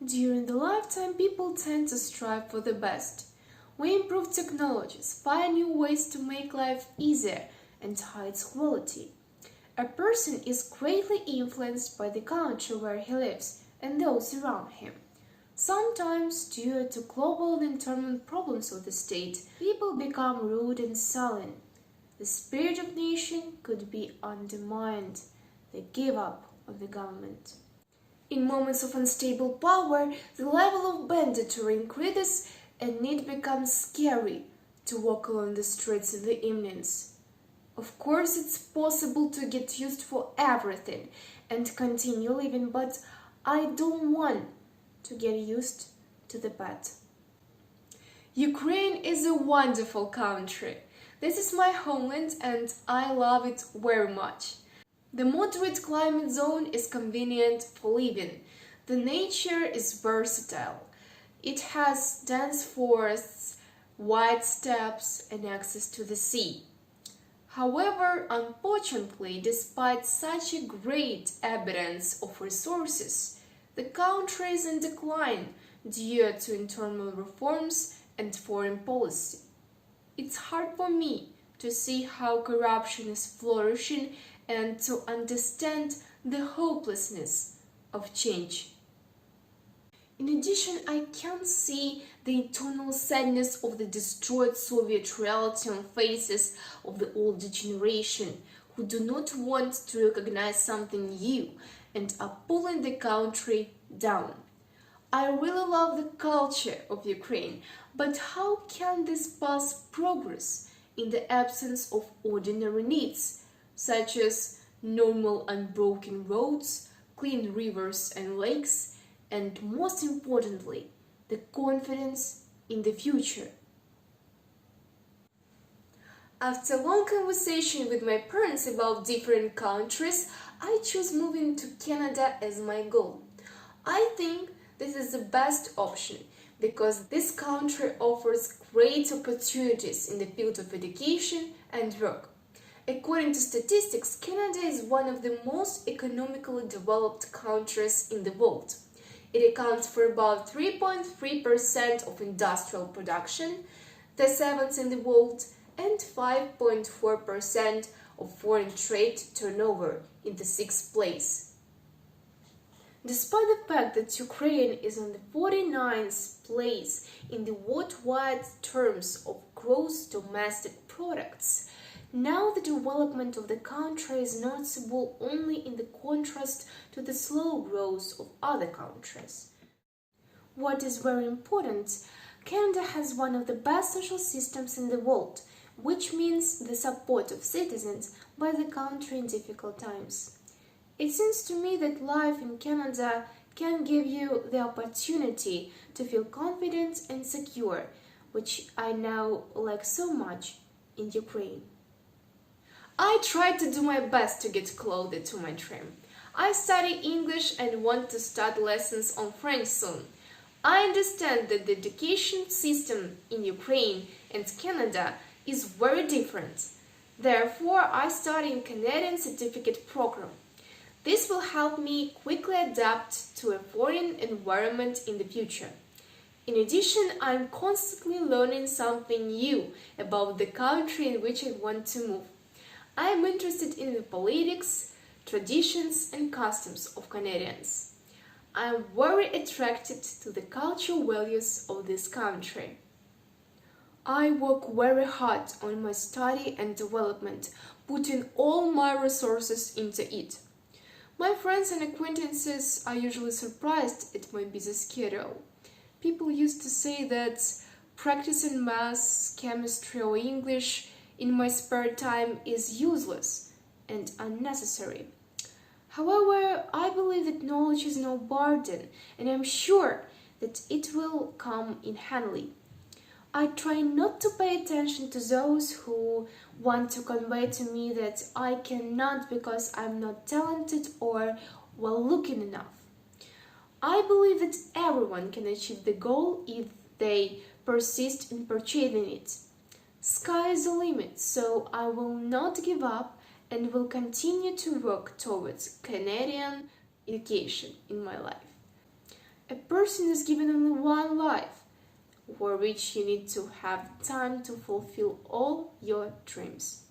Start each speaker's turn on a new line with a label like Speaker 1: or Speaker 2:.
Speaker 1: During the lifetime, people tend to strive for the best. We improve technologies, find new ways to make life easier and high its quality. A person is greatly influenced by the country where he lives and those around him. Sometimes, due to global and internal problems of the state, people become rude and sullen. The spirit of nation could be undermined. They give up on the government. In moments of unstable power, the level of banditry increases and it becomes scary to walk along the streets in the evenings. Of course, it's possible to get used for everything and continue living, but I don't want to get used to the bad. Ukraine is a wonderful country. This is my homeland and I love it very much. The moderate climate zone is convenient for living. The nature is versatile. It has dense forests, wide steppes and access to the sea. However, unfortunately, despite such a great abundance of resources, the country is in decline due to internal reforms and foreign policy. It's hard for me to see how corruption is flourishing and to understand the hopelessness of change. In addition, I can see the eternal sadness of the destroyed Soviet reality on faces of the older generation who do not want to recognize something new and are pulling the country down. I really love the culture of Ukraine, but how can this pass progress in the absence of ordinary needs, such as normal unbroken roads, clean rivers and lakes, and most importantly, the confidence in the future? After a long conversation with my parents about different countries, I chose moving to Canada as my goal. I think this is the best option because this country offers great opportunities in the field of education and work. According to statistics, Canada is one of the most economically developed countries in the world. It accounts for about 3.3% of industrial production, the seventh in the world, and 5.4% of foreign trade turnover, in the sixth place. Despite the fact that Ukraine is on the 49th place in the worldwide terms of gross domestic products, now the development of the country is noticeable only in the contrast to the slow growth of other countries. What is very important, Canada has one of the best social systems in the world, which means the support of citizens by the country in difficult times. It seems to me that life in Canada can give you the opportunity to feel confident and secure, which I now lack so much in Ukraine. I try to do my best to get closer to my dream. I study English and want to start lessons on French soon. I understand that the education system in Ukraine and Canada is very different. Therefore, I study in Canadian certificate program. This will help me quickly adapt to a foreign environment in the future. In addition, I am constantly learning something new about the country in which I want to move. I am interested in the politics, traditions and customs of Canadians. I am very attracted to the cultural values of this country. I work very hard on my study and development, putting all my resources into it. My friends and acquaintances are usually surprised at my busy schedule. People used to say that practicing math, chemistry or English in my spare time is useless and unnecessary. However, I believe that knowledge is no burden and I'm sure that it will come in handy. I try not to pay attention to those who want to convey to me that I cannot because I'm not talented or well-looking enough. I believe that everyone can achieve the goal if they persist in pursuing it. Sky is the limit, so I will not give up and will continue to work towards Canadian education in my life. A person is given only one life, for which you need to have time to fulfill all your dreams.